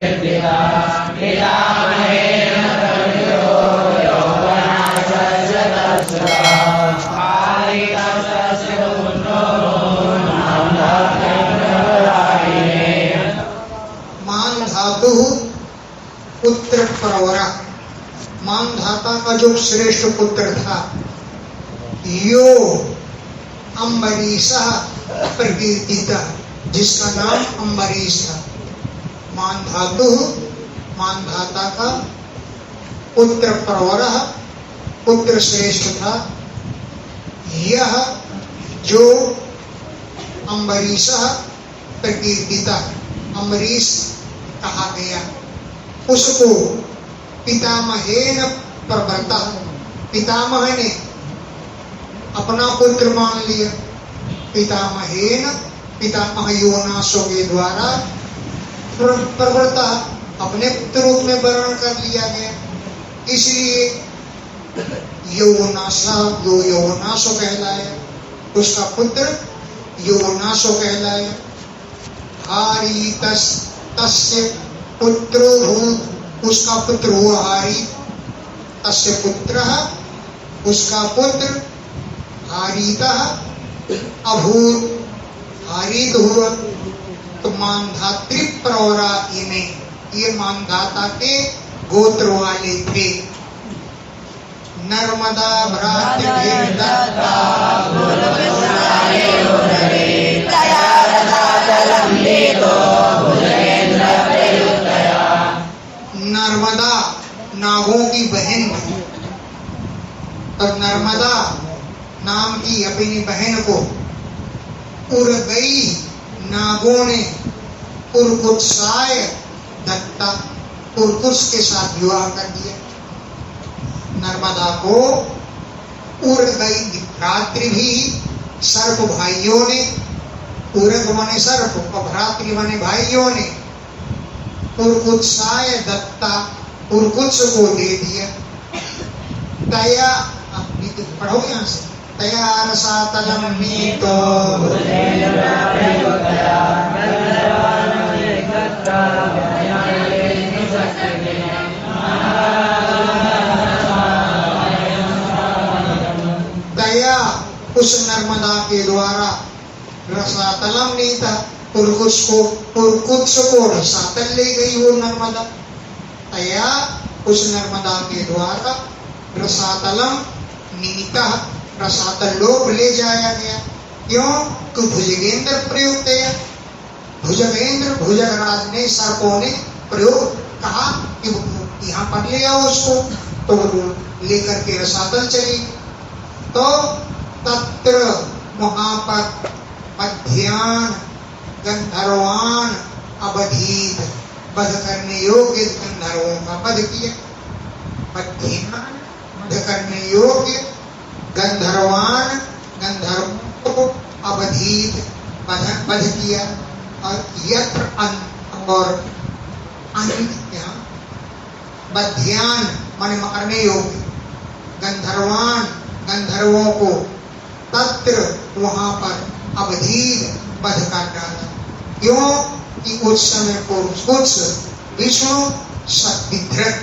मान धातु पुत्र प्रवरा, मान धाता का जो श्रेष्ठ पुत्र था, यो अम्बरीश प्रकीर्तिता, जिसका नाम अम्बरीश था। मान धातु, मान धाता का पुत्र प्रवरा, पुत्र श्रेष्ठ था। यह जो अम्बरीश प्रकीर्तिता, अम्बरीश कहा गया, उसको पितामहेन प्रवृत्ता, पितामह ने अपना पुत्र मान लिया। पितामहेन, पितामह योनासो के द्वारा प्रवृत्ता, अपने पुत्र रूप में वर्णन कर लिया गया। इसलिए योनासो कहलाया, उसका पुत्र योनासो कहलाया। हारी तस्य पुत्रो भूत, उसका पुत्र हुआ हारी। तस्य पुत्र, उसका पुत्र हारीता अभूत, हारीत हुआ। तो मानधात्री प्रवरा इन्हें, ये मानधाता के गोत्र वाले थे। नर्मदा नर्मदा नागों की बहन थी। तब नर्मदा नाम की अपनी बहन को उर्गई नागों ने उर्कुत्साय दत्ता, उर्कुश के साथ विवाह कर दिया। नर्मदा को उर्गई भ्रातृ भी, सर्प भाइयों ने, उर्ग माने सर्प और भ्रातृ माने भाइयों ने, उर्कुत्साय दत्ता, उर्कुत्स को दे दिया। तया, पढ़ो यहाँ से, तया रसातलम नीतो तया, उस नर्मदा के द्वारा, रसातलम नीता, उर्कुत्स को रसातल ले गई वो नर्मदा। तया, उस नर्मदा के द्वारा, रसातलम नीता, रसातल लोक ले जाया गया। क्यों? तो भुजगेंद्र प्रयुक्त है, भुजगेंद्र, भुजगराज ने, सर्पों ने प्रयोग कहा कि यहाँ पर ले आओ उसको, तो लेकर के रसातल चली। तो तत्र, वहां पर मध्यान गंधर्वान अवधीत, वध करने योग्य गंधर्वों का वध किया। मध्यान, वध करने योग्य गंधर्वान, गंधर्वों को अवधीत, वध किया। और यत्र और मध्यान माने मारने योग्य, गंधर्वान, गंधर्वों को, तत्र वहां पर अवधीत, वध कर डाला। क्यों? कि उस समय कुछ विष्णु शक्तिधृत,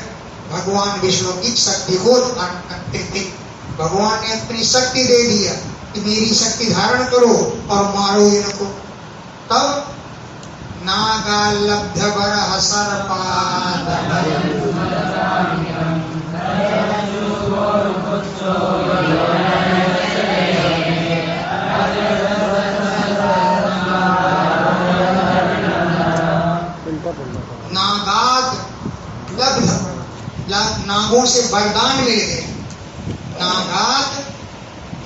भगवान विष्णु की शक्ति को धारण करते थे। भगवान ने अपनी शक्ति दे दिया कि मेरी शक्ति धारण करो और मारो इनको। तब नागा लब्ध बरह सर्पाद, नागाद लब्ध, नागों से वरदान मिल गए। नागाद,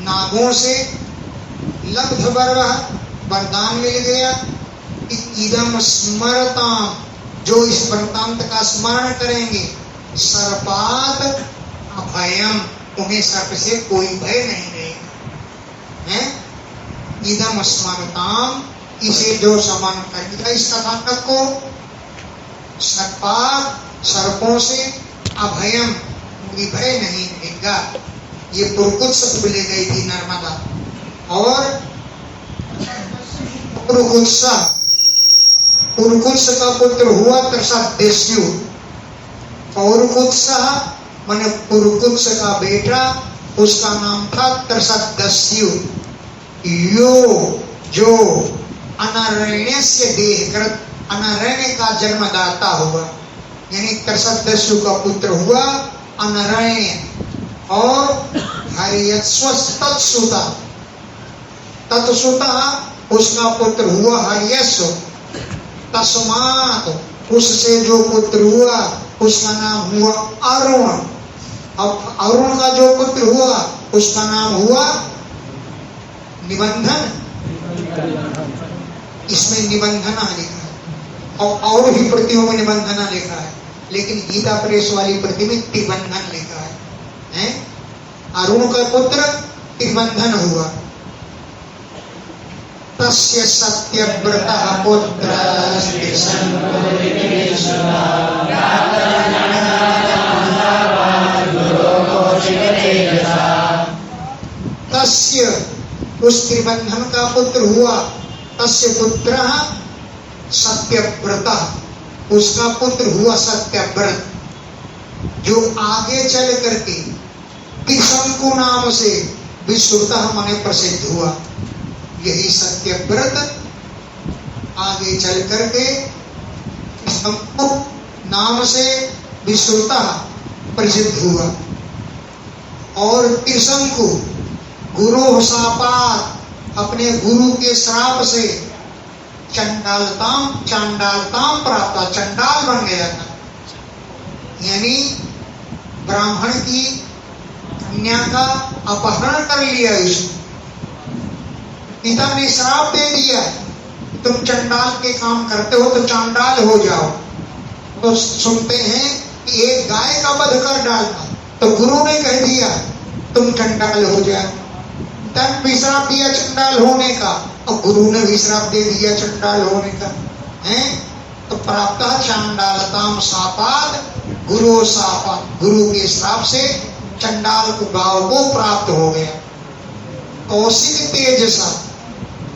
नागों से, लब्ध वरदान मिल गया। इदम स्मरताम, जो इस वृत्तांत का स्मरण करेंगे, सर्पात अभयम, उन्हें सर्प से कोई भय नहीं रहेगा। है इदम स्मरताम, इसे जो स्मरण करेगा इस कथाकथ को, सर्पात, सर्पों से, अभयम, कोई भय नहीं रहेगा। ये पुरकुत्स को ले गई थी नर्मदा। और पुरकुत्सा पुरुकुत्स का पुत्र हुआ त्रसदेस्यु। पौरुकुत्स माने पुरुकुत्स का बेटा, उसका नाम था त्रसदस्यु। यो जो अनारण्य से देहकृत, अनारण्य का जन्मदाता हुआ, यानी त्रसदस्यु का पुत्र हुआ अनारण्य। और हरियस्वस्तत्सुता, तत्सुता उसका पुत्र हुआ हरियस्व। तस्मात् उससे जो पुत्र हुआ उसका नाम हुआ अरुण। अब अरुण का जो पुत्र हुआ उसका नाम हुआ निबंधन। इसमें निबंधना लिखा है और भी प्रतियों में निबंधना लिखा है, लेकिन गीता प्रेस वाली प्रति में त्रिबंधन लिखा है? अरुण का पुत्र त्रिबंधन हुआ। तस्य सत्यव्रतः पुत्रः तस्य, उस त्रिबंधन का पुत्र हुआ, तस्य पुत्रः सत्यव्रतः, उसका पुत्र हुआ सत्यव्रत, जो आगे चल करके त्रिशंकु नाम से विश्रुतः माने प्रसिद्ध हुआ। यही सत्यव्रत आगे चल करके त्रिशंकु नाम से विश्रुतः प्रसिद्ध हुआ। और त्रिशंकु गुरु शापात, अपने गुरु के श्राप से चांडालताम प्राप्त, चंडाल बन गया था। यानी ब्राह्मण की कन्या का अपहरण कर लिया उसने। पिता ने श्राप दे दिया, तुम चंडाल के काम करते हो तो चांडाल हो जाओ। तो सुनते हैं कि एक गाय का वध कर डालना, तो गुरु ने कह दिया तुम चंडाल हो जाओ। तब भी श्राप दिया चंडाल होने का, और गुरु ने भी श्राप दे दिया चंडाल होने का। तो प्राप्त चांडालताम शापात गुरु शापात, गुरु के श्राप से चंडाल को गांव को प्राप्त हो गया। कौशिक तेजसा,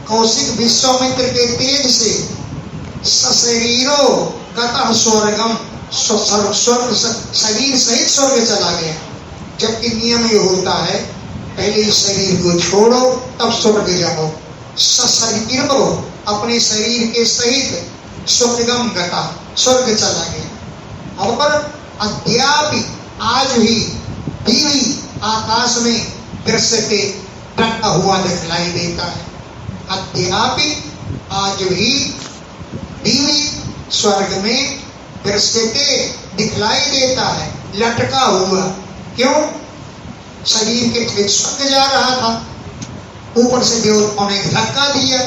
कौशिक विश्वामित्र के तेज से सशरीरो गतः स्वर्गम, स्वर्ग शरीर सहित स्वर्ग चला गया। जबकि नियम ये होता है पहले इस शरीर को छोड़ो तब स्वर्ग जाओ। सशरीरो, अपने शरीर के सहित स्वर्गम गता, स्वर्ग चला गया। और अद्यापि आज भी आकाश में दृश्यते, टंगा हुआ दिखलाई देता है। अद्यापि आज भी स्वर्ग में दृश्यते, दिखलाई देता है, लटका हुआ। क्यों? शरीर के स्वर्ग जा रहा था, ऊपर से देवताओं ने धक्का दिया।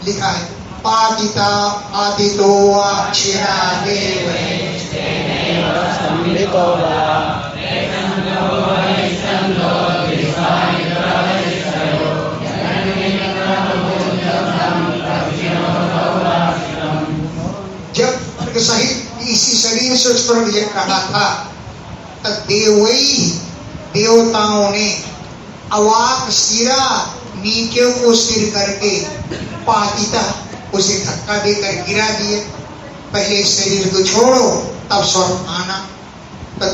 लिखा है पातिता आदितो अक्षरा जब सहित इसी शरीर से स्वर्ग जा रहा था, तब देवताओं ने अवाक सिरा, नीचे को सिर करके पातिता, उसे धक्का देकर गिरा दिए। पहले शरीर को छोड़ो तब स्वर्ग आना। तो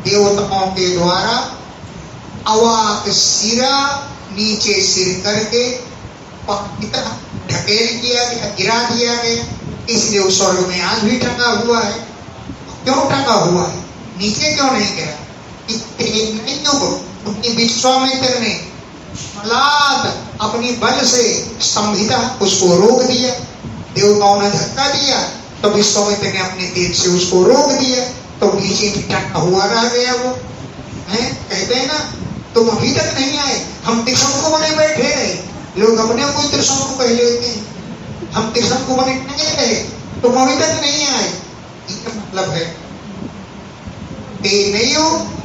देवताओं के द्वारा अवाक सिरा, नीचे सिर करके पातिता ढकेल किया गया, गिरा दिया गया। इसलिए उस स्वर्ग में आज भी टंगा हुआ है। क्यों टंगा हुआ है? नीचे क्यों नहीं गिरा? उनकी विश्वामित्र ने मलाद अपनी बल से स्तंभिता, उसको रोक दिया। देवताओं ने धक्का दिया तो विश्वामित्र ने अपने तेज से उसको रोक दिया, तो नीचे टंगा हुआ रह गया वो। कहते हैं ना, तुम अभी तक नहीं आए, हम त्रिशंकु बने बैठे रहे। लोग अपने कोई त्रिशंकु कह लेते हैं, हम त्रिशंकु बने नहीं रहे, तुम अभी तक नहीं आए। इसका मतलब है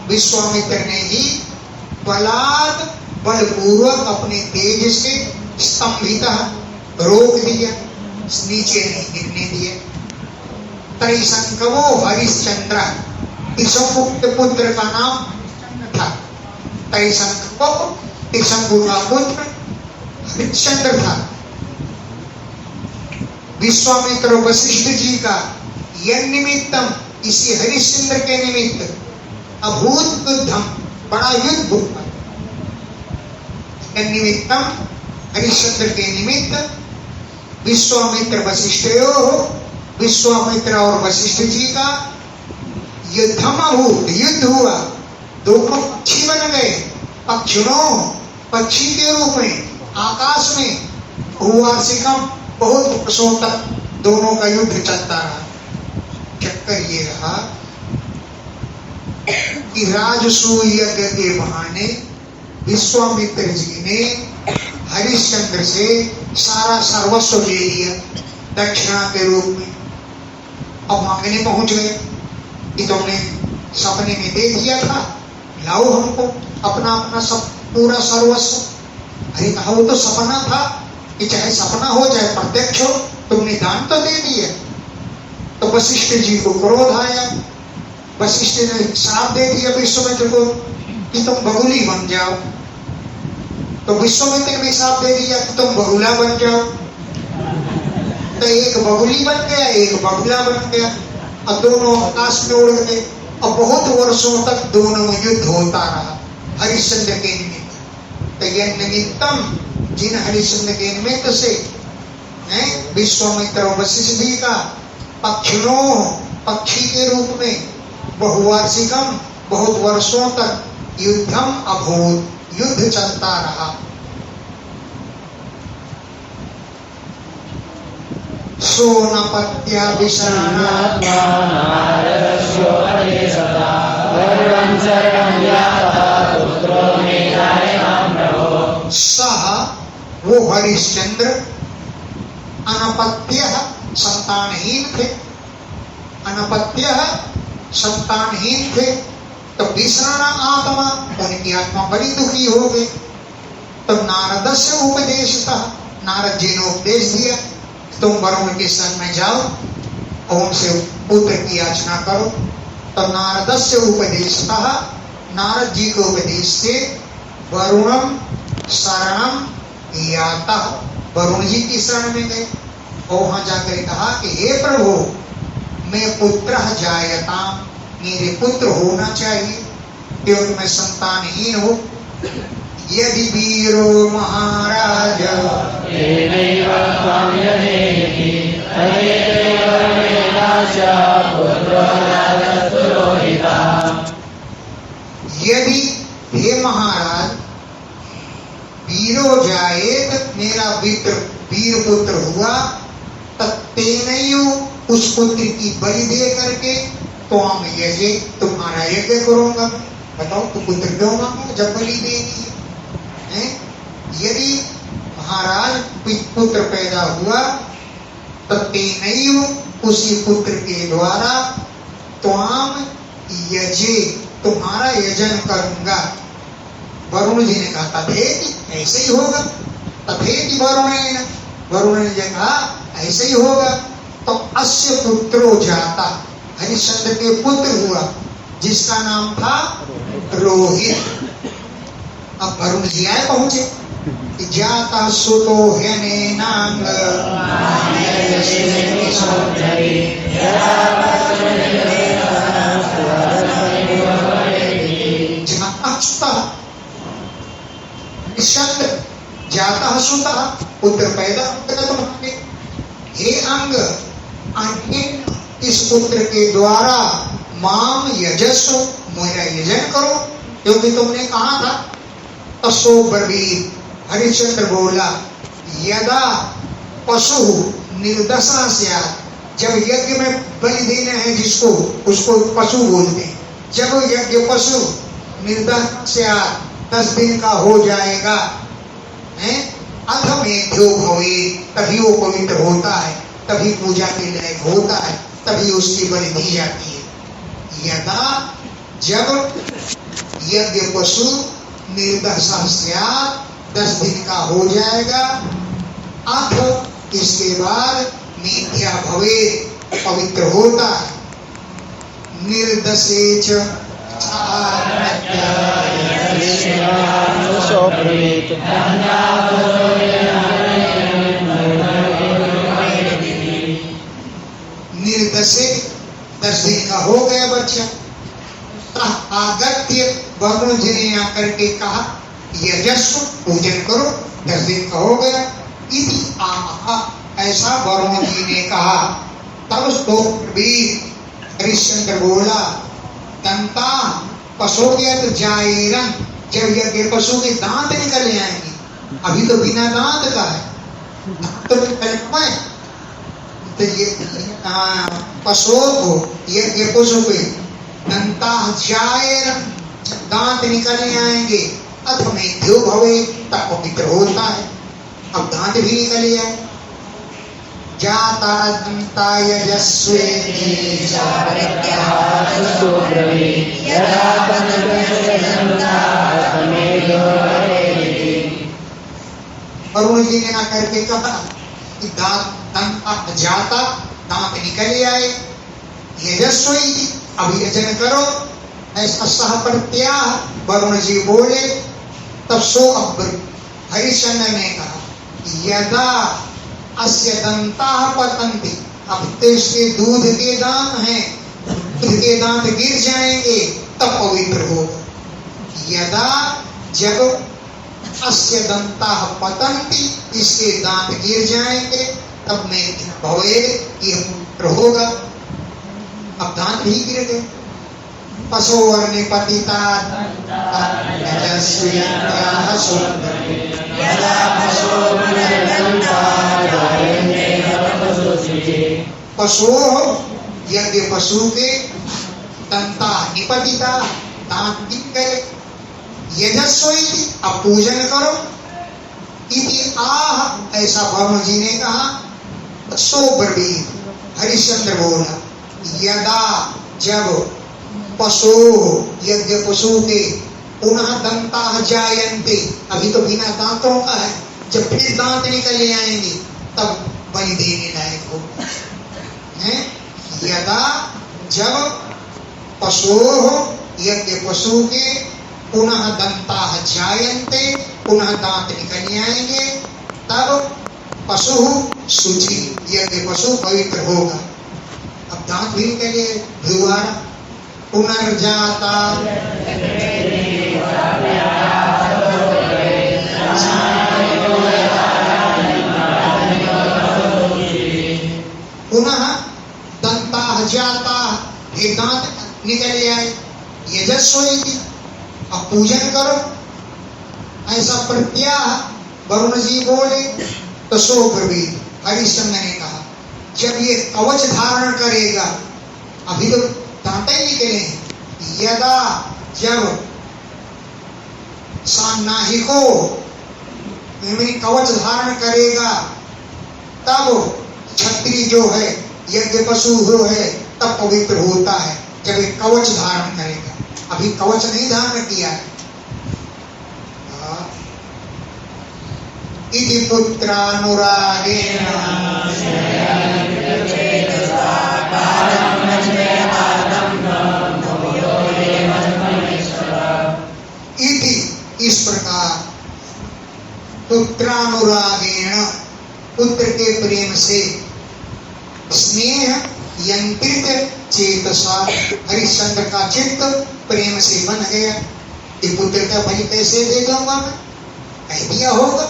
विश्वामित्र ने ही बलपूर्वक अपने तेज से स्तंभिता रोक दिया, नीचे नहीं गिरने दिया। त्रिशंकवो हरिश्चंद्र, त्रिशंकु के पुत्र का नाम था त्रिशंकवो, त्रिशंकु का पुत्र हरिश्चंद्र था। विश्वामित्र वशिष्ठ जी का यह निमित्तम, इसी हरिश्चंद्र के निमित्त अभूत युद्धम, बड़ा युद्ध हुआ। निमित्तम हरिश्चंद्र के निमित्त विश्वामित्र वशिष्ठयो, विश्वामित्र और वशिष्ठ जी का युद्धम अभूत, युद्ध हुआ। दोनों पक्षी बन गए, पक्षियों, पक्षी के रूप में आकाश में। बहुवार्षिकम, बहुत वर्षों तक दोनों का युद्ध चलता रहा। चक्कर ये रहा कि राजसूय यज्ञ के बहाने विश्वामित्र जी ने हरिश्चंद्र से सारा सर्वस्व ले लिया दक्षिणा के रूप में। अब मांगने पहुंच गए कि तुमने सपने में दे दिया था, लाओ हमको अपना अपना सब पूरा सर्वस्व। अरे कहा वो तो सपना था, कि चाहे सपना हो चाहे प्रत्यक्ष हो, तुमने दान तो दे दिया। तो वशिष्ठ जी को क्रोध आया। वशिष्ठ ने श्राप दे दिया विश्वामित्र को कि तुम बगुली बन जाओ। तो विश्वामित्र ने भी श्राप दे दिया कि तुम बगुला बन जाओ। तो एक बगुली बन गया, एक बगुला बन गया, और दोनों आकाश में उड़ गए। और बहुत वर्षों तक दोनों में युद्ध होता रहा हरिश्चंद्र के निमित्त। तो यह निमित्तम, जिन हरिश्चंद्र के निमित्त से विश्वामित्र और वशिष्ठ जी का पक्षियों, पक्षी के रूप में बहुवार्षिकम, बहुत वर्षों तक युद्धम अभूत, युद्ध चलता रहा। सोनपत्या सह, वो हरिश्चंद्र अनपत्य, संतानहीन थे। अनपत्य, संतानहीन थे। तो विषाण आत्मा, उनकी आत्मा बड़ी दुखी हो गई। तो नारद से उपदेश था, नारद जी ने उपदेश दिया, तुम वरुण के संग में जाओ और उनसे पुत्र की याचना करो। तो नारद से उपदेश था, नारद जी के उपदेश से वरुणम शरणम याता, वरुण जी की शरण में गए और वहां जाकर कहा कि हे प्रभु, मैं पुत्र जायता, मेरे पुत्र होना चाहिए क्योंकि मैं संतानहीन हूँ। यदि वीरो महाराज यदि हे महाराज वीरो जायेत, मेरा वीर पुत्र हुआ, तत्तेनयु, उस पुत्र की बलि दे करके तो हम यज्ञ, तुम्हारा यज्ञ करूंगा। बताओ तो पुत्र क्यों मांगो जब बलि दे दी है? यदि महाराज पुत्र पैदा हुआ, तत्तेनयु, उसी पुत्र के द्वारा त्वाम यजे, तुम्हारा यजन करूंगा। वरुण जी ने कहा तथेति, ऐसे ही होगा। तथेति वरुणेन, वरुण ने कहा ऐसे ही होगा। तो अस्य पुत्रो जाता, हरिश्चंद्र के पुत्र हुआ जिसका नाम था रोहित। अब वरुण जी आए पहुंचे कि जाता सुतो ह्यनेनांग, हरिश्चंद्र जाता सुता, पुत्र पैदा होगा तुम्हारे। हे अंग, इस पुत्र के द्वारा माम यजस्व, मेरा यजन करो क्योंकि तुमने कहा था। तसो ब्रवीत, हरिश्चंद्र बोला, यदा पशु निर्दशा स्यात्, जब यज्ञ में बलि देना है जिसको, उसको पशु बोलते हैं। जब यज्ञ पशु निर्दशा स्यात्, 10 दिन का हो जाएगा, अधमेध्यो भवेत्, तभी वो पवित्र होता है, तभी पूजा के लायक होता है, तभी उसकी बलि दी जाती है। यदा, जब यज्ञ पशु निर्दशा स्यात्, 10 दिन का हो जाएगा, अथ, इसके बाद मेध्या भवेत्, पवित्र होता है। निर्दशेच 10 दिन का हो गया बच्चा। आगत्य वरुण जी ने आकर के कहा यजस्व पूजन करो, 10 दिन का हो गया। इति आह ऐसा वरुण जी ने कहा। तब तो हरिश्चंद्र बोला दंता पशुव्यत जायरन, जब यज्ञ पशु के दांत निकल आएंगे, अभी तो बिना दांत का है, दांत तो निकल पाए, तो ये पशुओं को यज्ञ पशु के दंता जायरन, दांत निकलने आएंगे, अथ मेध्यो भवे, तब पवित्र होता है। अब दांत भी निकल आए। जाता दंता यजस्वे वरुण जी ने आकर के कहा कि दंता जाता, दांत निकल आए, यजस्वी अभी यजन करो, ऐसा सह प्रत्याह वरुण जी बोले। तब सो अब्र हरिश्चंद्र ने कहा यदा अस्य दंता पतंति, अब तो इसके दूध के दांत हैं, दूध के दांत गिर जाएंगे तब पवित्र होगा। यदा जब अस्य दंता पतंति, इसके दांत गिर जाएंगे तब मैं भवे, ये पवित्र होगा। अब दांत ही गिर गए। पशुवर ने पतिता पशु यज्ञ पशु के दंता निपतिता, दांत गिर गए। यजस्वी अब पूजन करो। इति आह ऐसा वरुण जी ने कहा। सो ब्रवीत हरिश्चंद्र बोला यदा जब पशु यज्ञ पशु के पुनः दंता जायन्ते, अभी तो बिना दांतों का है, जब फिर दांत निकल आएंगे तब बलि देने लायक होगा। यदा जब पशु यज्ञ पशु के पुनः दंता जायन्ते, पुनः दांत निकल आएंगे तब पशु शुचि, यज्ञ पशु पवित्र होगा। अब दांत भी निकले दोबारा। पुनर्जाता पुनः दंता जाता, फिर दांत निकल आए। यजस्वी अब पूजन करो, ऐसा प्रत्याह वरुण जी बोले। तो सो ब्रवीत हरिश्चंद्र ने कहा जब ये कवच धारण करेगा, अभी तो दांत ही निकले हैं, यदा जब सान्नाहिको कवच धारण करेगा तब क्षत्रिय जो है यज्ञ पशु जो है तब पवित्र होता है, जब एक कवच धारण करेगा। अभी कवच नहीं धारण किया है। इति पुत्रानुरागेण इति, इस प्रकार पुत्रानुरागेण, पुत्र के प्रेम से, स्नेह यंत्रित चेतसा, हरिश्चंद्र का चित्त प्रेम से बन गया। ये पुत्र का बलि कैसे दे दूंगा मैं, कह दिया होगा।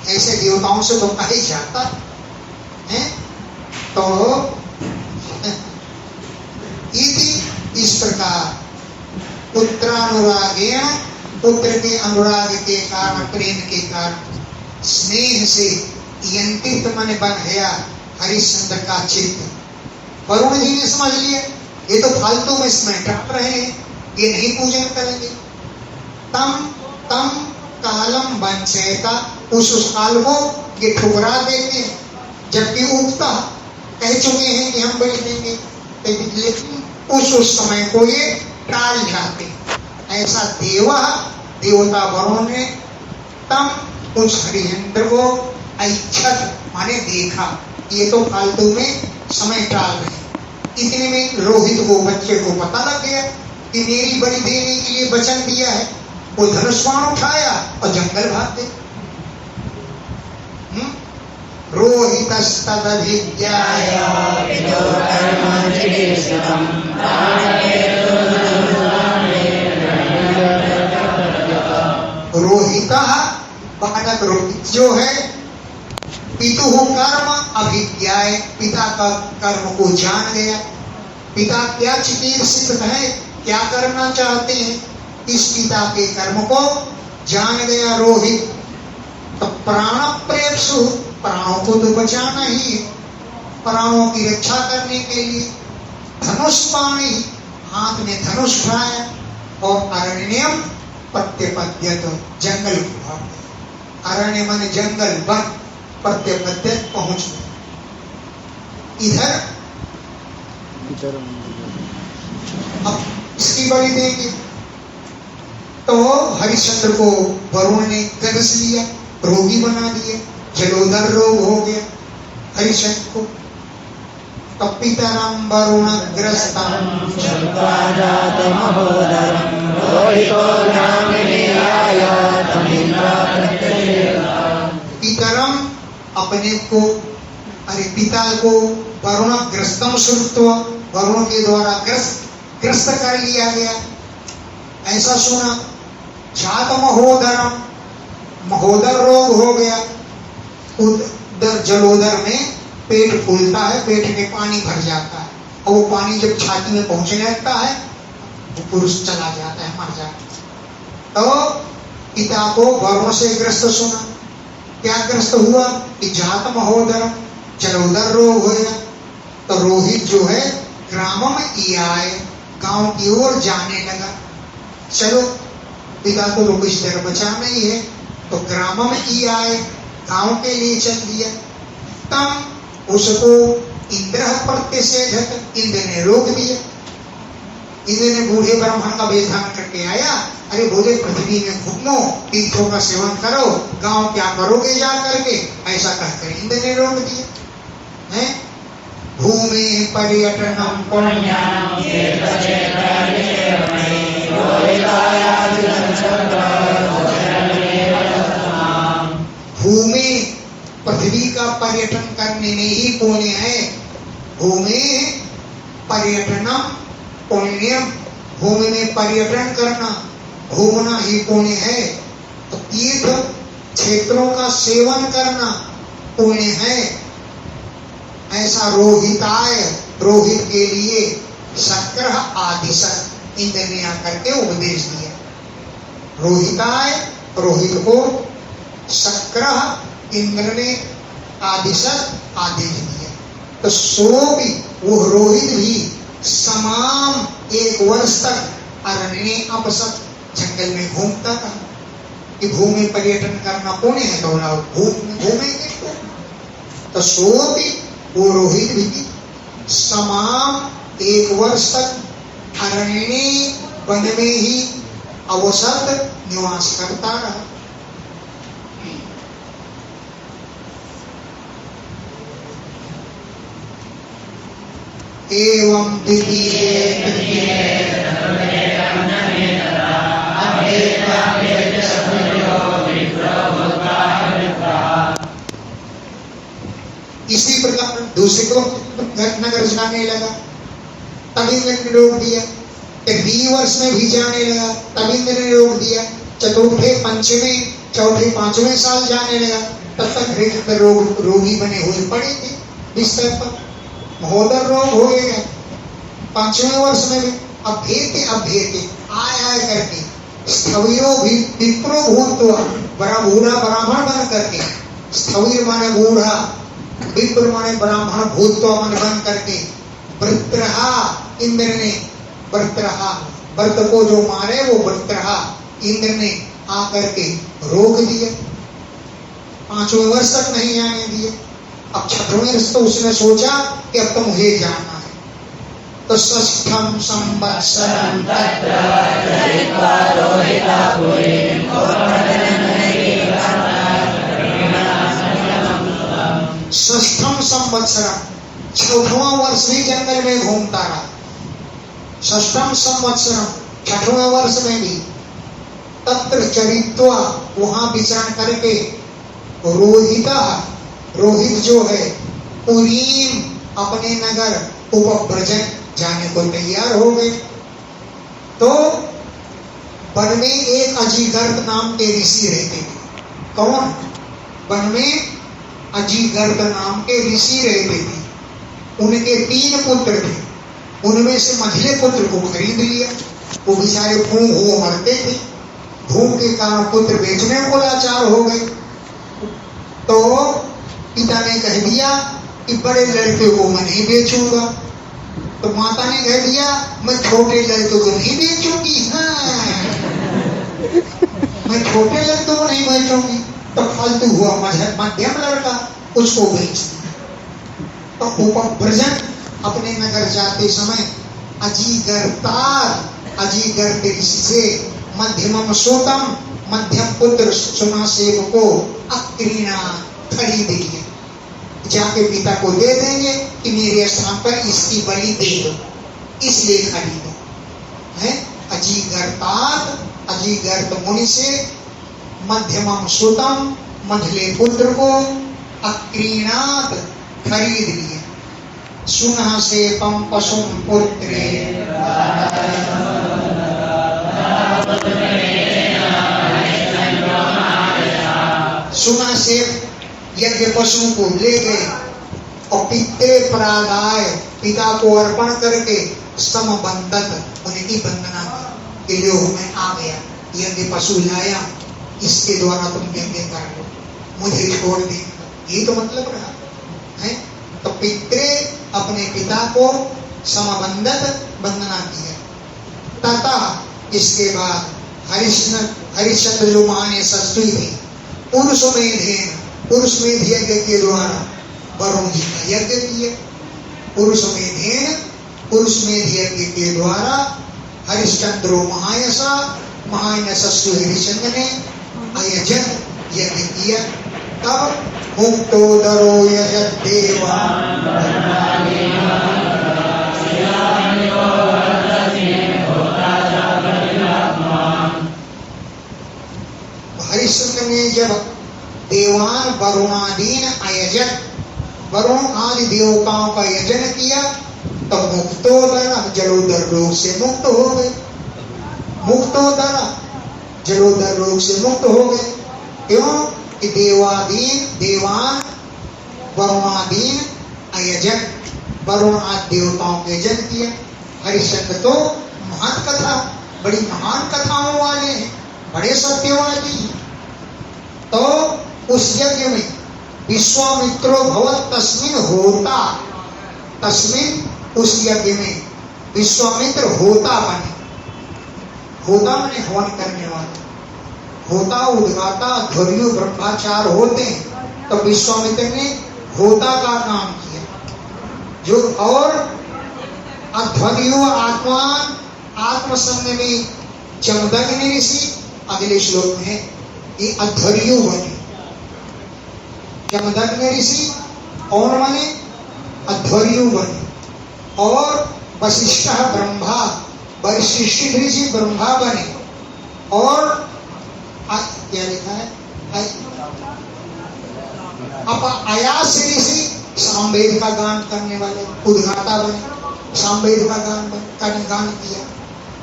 ऐसे देवताओं से तो कही जाता है। तो इति, इस प्रकार पुत्रानुरागेण, पुत्र के अनुराग के कारण, प्रेम के कारण, स्नेह से यंत्रित मन बन गया हरिश्चंद्र का चित्त। वरुण जी ने समझ लिया ये तो फालतू में इसमें डाल रहे हैं, ये नहीं पूजन करेंगे। तम कालम वंचयता, उस काल को ये ठुकरा देते हैं, जबकि उगता कह चुके हैं कि हम बलि देंगे, लेकिन उस समय को ये टाल जाते। ऐसा देवता वरुण ने तम उस हरिश्चंद्र को ऐच्छत माने देखा, ये तो फालतू में समय टाल रहे। इतने में रोहित को, बच्चे को पता लग गया कि मेरी बलि देने के लिए वचन दिया है। वो धनुष बाण उठाया और जंगल भाग गए। रोहितस्तदभिज्ञाय रोहितः बालक रोहित जो है, पितुः कर्म अभिज्ञाय पिता का कर्म को जान गया। पिता क्या चिकीर्षित है, क्या करना चाहते हैं, इस पिता के कर्म को जान गया रोहित। तो प्राण प्रेप्सु, प्राणों को तो बचाना ही है, प्राणों की रक्षा करने के लिए धनुष पाणी, हाथ में धनुष उठाया और अरण्यम प्रत्यपद्यत, जंगल को भाग गया। अरण्य माने जंगल, वन, प्रत्यपद्यत पहुंच गया। इधर अब इसकी बड़ी देंगे तो हरिश्चंद्र को वरुण ने गरज लिया, रोगी बना दिया, जलोदर रोग हो गया हरिश्चंद्र को। तब पितरम वरुण ग्रस्तं पितरम अपने को, अरे पिता को वरुण ग्रस्तम श्रुत्वा, वरुण के द्वारा ग्रस्त कर लिया गया, ऐसा सुना। जात महोदरम, महोदर रोग हो गया। उदर जलोदर में पेट फूलता है, पेट में पानी भर जाता है और वो पानी जब छाती में पहुंचने लगता है वो पुरुष चला जाता है, मर जाता है। तो पिता को वरुण से ग्रस्त सुना। क्या ग्रस्त हुआ कि जात महोदरम, जलोदर रोग हो गया। तो रोहित जो है ग्राम में आए, गांव की ओर जाने लगा। चलो पिता को तो कुछ देर बचाना ही है, तो ग्राम में आए, गांव के लिए चल दिया। तब उसको इंद्र प्रत्यसेधत, इंद्र ने रोक दिया। इंद्र ने बूढ़े ब्राह्मण का वेश धारण करके आया, अरे बोले पृथ्वी में घूमो, तीर्थों का सेवन करो, गांव क्या करोगे जा करके, ऐसा कहकर इंद्र ने रोक दिया है। भूमि पर्यटनम पुण्यम भूमि, पृथ्वी का पर्यटन करने में ही पुण्य है। भूमि पर्यटनम पुण्यम, भूमि में पर्यटन करना, घूमना ही पुण्य है। तो तीर्थ क्षेत्रों का सेवन करना पुण्य है। ऐसा रोहिताय, रोहित के लिए शक्र आदिश, इंद्र ने आकर के उपदेश दिया। रोहिताय, रोहित को शक्र, इंद्र ने आदिश, आदेश दिया। तो सो भी, वो रोहित भी समान 1 वर्ष तक अरण्य अपसत, जंगल में घूमता था। कि भूमि पर्यटन करना पुण्य है, तो घूमेंगे। तो सो भी, वो रोहित भी समान 1 वर्ष तक अरण्य वन में ही अवसत निवास करता रहा। एवं इसी प्रकार दूसरे को घटना जाने लगा, तभी मैंने रोक दिया। 2 वर्ष में भी जाने लगा, तभी मैंने रोक दिया। चतुर्थे पंचमे, चौथे पांचवें साल जाने लगा, तब तक रोगी बने हुए पड़े थे बिस्तर पर। महोदर रोग हो गया 5वें वर्ष में भी। अभ्येते आय करके स्थविरो विप्रो भूत्वा, बड़ा बूढ़ा ब्राह्मण बन करके, स्थविर माने बूढ़ा, विप्र माने ब्राह्मण, भूत्वा माने बन करके, वृत्रहा, इंद्र ने वृत्रहा, व्रत को जो मारे वो वृत्रहा, इंद्र ने आकर के रोक दिया। 5वें वर्ष तक नहीं आने दिए। अब 6वें वर्ष तो उसने सोचा कि अब तो मुझे जाना है। तो षष्ठम संवत्सरम षष्ठम संवत्सरम, 6वां वर्ष भी जंगल में घूमता रहा। षष्ठम संवत्सरम, 6वें वर्ष में भी तत्र चरित्वा, वहां विचरण करके रोहिता, रोहित जो है पुरीम अपने नगर उपव्रजन जाने को तैयार हो गए। तो वन में एक अजीगर्त नाम के ऋषि रहते थे। कौन? वन में अजीगर्त नाम के ऋषि रहते थे। उनके 3 पुत्र थे। उनमें से मझले पुत्र को खरीद लिया। वो बेचारे भूख हो मरते थे। भूख के कारण पुत्र बेचने को लाचार हो गए। तो पिता ने कह दिया कि बड़े लड़के को मैं नहीं बेचूंगा। तो माता ने कह दिया मैं छोटे लड़के को नहीं बेचूंगी। हाँ, मैं छोटे लड़के को नहीं बेचूंगी। तो फालतू हुआ मध्यम लड़का, उसको बेच दिया। तो उपव्रजन अपने नगर जाते समय अजीगर्त ऋषि से मध्यमम सोतम मध्यम पुत्र सुनासेव को अक्रीणा खरीद लिए। जाके पिता को दे देंगे कि मेरे स्थान पर इसकी बलि दे दो, इसलिए खरीदो है। अजीगर्त मुनि से मध्यमम सुतम मझले पुत्र को अक्रीणात खरीद लिए। सुना से पम पशुम पुत्रे सुना से यज्ञ पशु को ले गए और पिते प्रादाय पिता को अर्पण करके समबंधत उनकी वंदना की के लिए मैं आ गया, यज्ञ पशु लाया, इसके द्वारा तुम यज्ञ कर लो, मुझे छोड़ दे। ये तो मतलब रहा है। तो पितरे अपने पिता को समबंधत वंदना किया। तथा इसके बाद हरिश्चंद्र जो महान यशस्वी थे, पुरुष में यज्ञ के द्वारा वरुण जी का यज्ञ किया। पुरुष में यज्ञ के द्वारा हरिश्चंद्र महायशस्वी हरिश्चंद्र ने अयजन यज्ञ किया। तब मुक्तोदरो यजदेवा हरिश्चंद्र ने जब देवान वरुणादीन अयजन वरुण आदि देवताओं का यजन किया, तब मुक्तोदर जलोदर रोग से मुक्त हो गए। जलोदर रोग से मुक्त हो गए। क्यों? कि देवान वरुणादीन अयजन वरुण आदि देवताओं के यजन किया। हरिश्चंद्र तो महान कथा, बड़ी महान कथाओं वाले हैं, बड़े सत्यवादी हैं। तो उस यज्ञ में विश्वामित्रो भवत तस्मिन उस यज्ञ में विश्वामित्र होता बने। होता बने हवन करने वाले, होता उद्गाता ध्वर्यु ब्रह्माचार होते हैं। तो विश्वामित्र ने होता का काम किया। जो और अध्वर्यु आत्मसंग में जमदग्नि ऋषि अगले श्लोक में ये अध्वर्यु बने। जमदग्नि ऋषि और बने अध्वर्यु बने। और वशिष्ठ ऋषि ब्रह्मा बने। और क्या लिखा है? अयास ऋषि सामवेद का गान करने वाले उद्गाता बने। सामवेद का गान किया।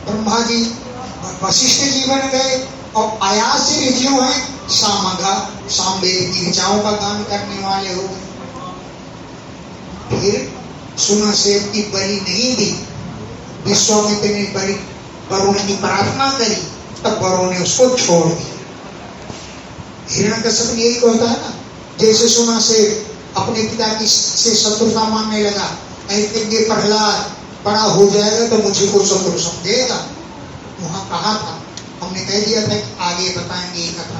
ब्रह्मा जी वशिष्ठ जी बन गए। और अयास ऋषियों हैं सामवेद की ऋचाओं का गान करने वाले हो गए। फिर सुनासेव की बलि नहीं दी। विश्वामित्र ने बलि वरुण की प्रार्थना करी, तब वरुण ने उसको छोड़ दिया। हिरण्यकश्यप ने यही कहता है ना, जैसे सुनासेव अपने पिता की से शत्रुता मानने लगा, ऐसे प्रहलाद बड़ा हो जाएगा तो मुझे को शत्रु समझेगा। वहां कहा था, हमने कह दिया था कि आगे बताएंगे ये कथा,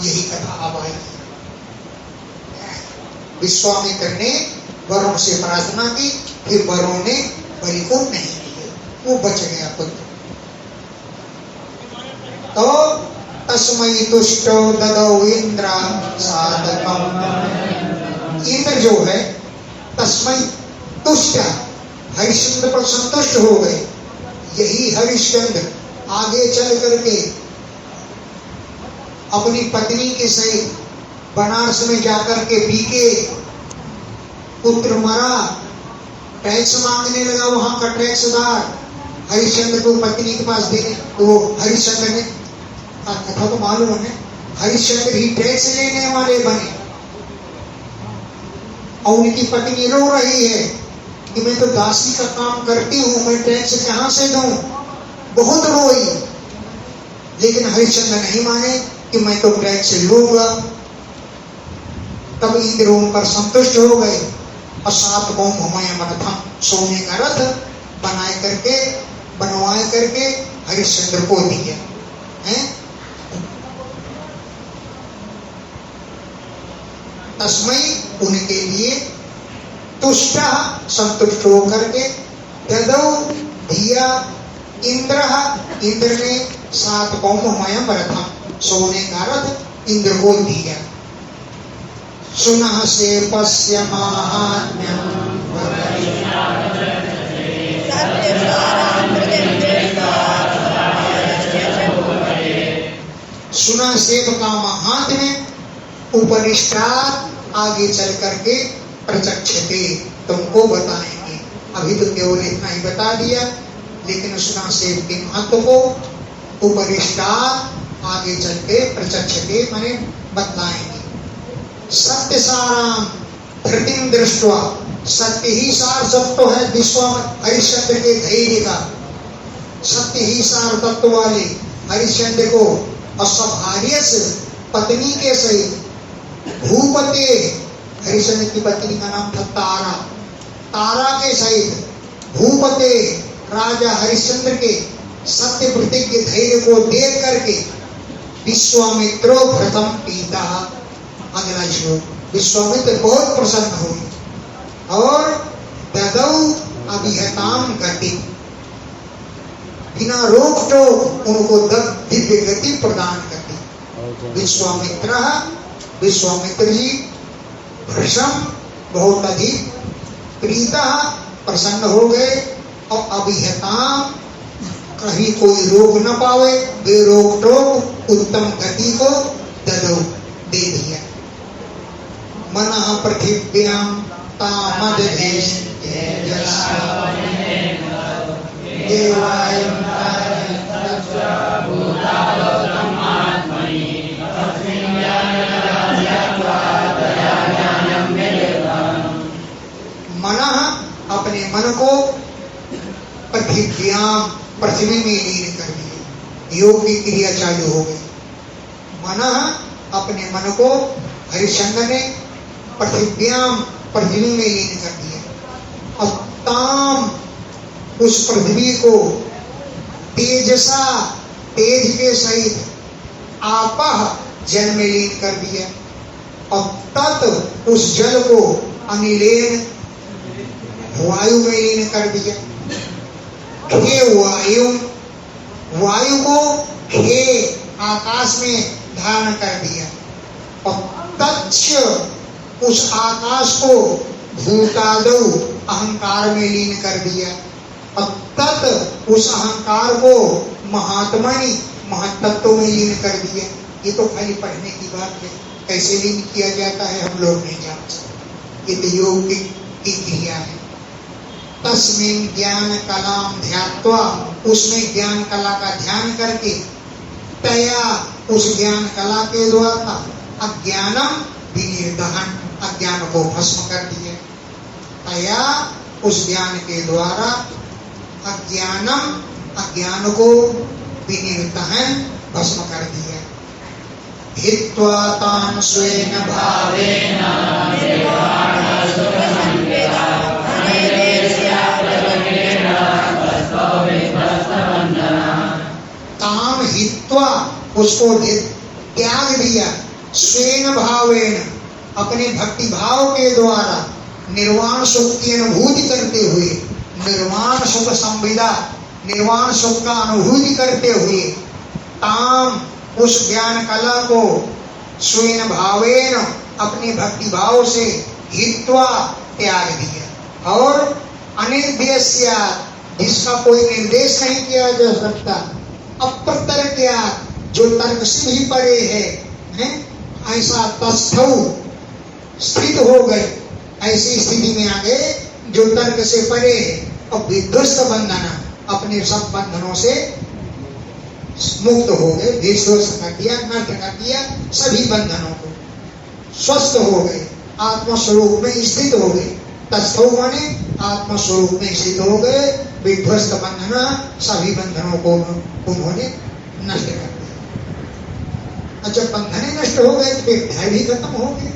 यही कथा अब आएगी। विश्वामित्र ने वरुण से प्रार्थना की, फिर वरुण ने बलि को नहीं दिया, वो बच गया पुत्र। तो तस्मै तुष्टो ददौ इंद्र साधकम। इंद्र जो है तस्मै तुष्ट, हरिश्चंद्र पर संतुष्ट हो गए। यही हरिश्चंद्र आगे चल करके अपनी पत्नी के सहित बनारस में जाकर के पी के पुत्र मरा, टैक्स मांगने लगा वहां का टैक्सदार हरिश्चंद्र को पत्नी के पास देने, तो वो हरिश्चंद्र ने, कथा तो मालूम है, हरिश्चंद्र ही टैक्स लेने वाले बने और उनकी पत्नी रो रही है कि मैं तो दासी का काम करती हूँ, मैं टैक्स कहां से दूं। बहुत रोई, लेकिन हरिश्चंद्र नहीं माने कि मैं तो टैक्स लूंगा। तब इंद्र उन पर संतुष्ट हो गए और 7 कौमहमयम रथम, सोने का रथ बनवाए करके हरिश्चंद्र को दिया है। तस्मै, उनके लिए, तुष्ट, संतुष्ट होकर के, ददौ, दिया, इंद्र, इंद्र ने 7 कौमहमयम रथम, सोने का रथ इंद्र को दिया। सुनः से पश्य माहात्म्यम् सुना सेव का महात्म्य, उपनिष्ठात, आगे चल करके प्रचक्षते, तुमको बताएंगे। अभी तो केवल इतना ही बता दिया, लेकिन सुना सेव के महत्व को उपनिष्ठात, आगे चल के प्रचक्षते माने बतलाएंगे। सत्य साराम धृतिम दृष्टवा, सत्य ही सार तत्व है विश्व हरिश्चंद्र के धैर्य का। सत्य ही सार तत्व वाले हरिश्चंद्र को असभार्य से पत्नी के सहित भूपते, हरिश्चंद्र की पत्नी का नाम था तारा, तारा के सहित भूपते राजा हरिश्चंद्र के सत्य प्रतिज्ञ धैर्य को देख करके विश्वामित्रो प्रथम पीता। अगला श्लोक, विश्वामित्र बहुत प्रसन्न हुए और ददौ अभिहताम गति, बिना रोक टोक उनको दिव्य गति प्रदान करती। विश्वामित्र जी भृशम, बहुत अधिक, प्रीता, प्रसन्न हो गए और अभिहताम, कहीं कोई रोक न पावे, बेरोक टोक उत्तम गति को ददौ, दे दिया। मनः पृथिव्यां तामदधेश मनः, अपने मन को पृथिव्यां, पृथ्वी में लीन कर दिए। योग की क्रिया चालू हो गई। मनः, अपने मन को हरिश्चंद्र ने पृथिव्यां, पृथ्वी में लीन कर दिया। और ताम, उस पृथ्वी को तेजसा, तेज के सहित, आपह, जल में लीन कर दिया। और तत्, उस जल को अनिलेन, वायु में लीन कर दिया। हे वायु, वायु को हे आकाश में धारण कर दिया। और तच्छ, उस आकाश को भूतादौ, अहंकार में लीन कर दिया। और तत्, उस अहंकार को महात्मनि, महत्त्व में लीन कर दिया। ये तो खाली पढ़ने की बात है, कैसे लीन किया जाता है हम लोग नहीं जान सकते। ये तो योग की क्रिया है। तस्मिन् ज्ञान कलाम ध्यात्वा, उसमें ज्ञान कला का ध्यान करके, तया, उस ज्ञान कला के द्वारा, अज्ञानम विनिर्दहन, अज्ञान को भस्म कर दिया। तया, उस ज्ञान के द्वारा, अज्ञानम, अज्ञान को विनिर्दहन, भस्म कर दिया। हित्वा तान् स्वेन भावेन ताम हित्वा, उसको त्याग दिया, स्वेन भावेन, अपने भक्ति भाव के द्वारा, निर्वाण सुख की अनुभूति करते हुए, निर्वाण सुख संविदा, निर्वाण सुख का अनुभूति करते हुए, ताम, उस ज्ञान कला को, स्वेन भावेन, अपने भक्ति भाव से, हित्वा, त्याग दिया। और अनिर्देश्य, जिसका कोई निर्देश नहीं किया जा सकता, अप्रतर्क्या, जो तर्क से भी परे है, ऐसा तस्थौ स्थित हो गए, ऐसी स्थिति में आ गए जो तर्क से परे और विध्वस्त बंधन, अपने सब बंधनों से मुक्त हो गए, विध्वस्त कर दिया, नष्ट कर दिया सभी बंधनों को, स्वस्थ हो गए, आत्मस्वरूप में स्थित हो गए। तस्थौ माने आत्मस्वरूप में स्थित हो गए, विध्वस्त बंधन, सभी बंधनों को उन्होंने नष्ट कर दिया। अच्छा, बंधने नष्ट हो गए तो भय भी खत्म हो गए।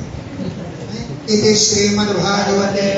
इति श्रीमद्भागवते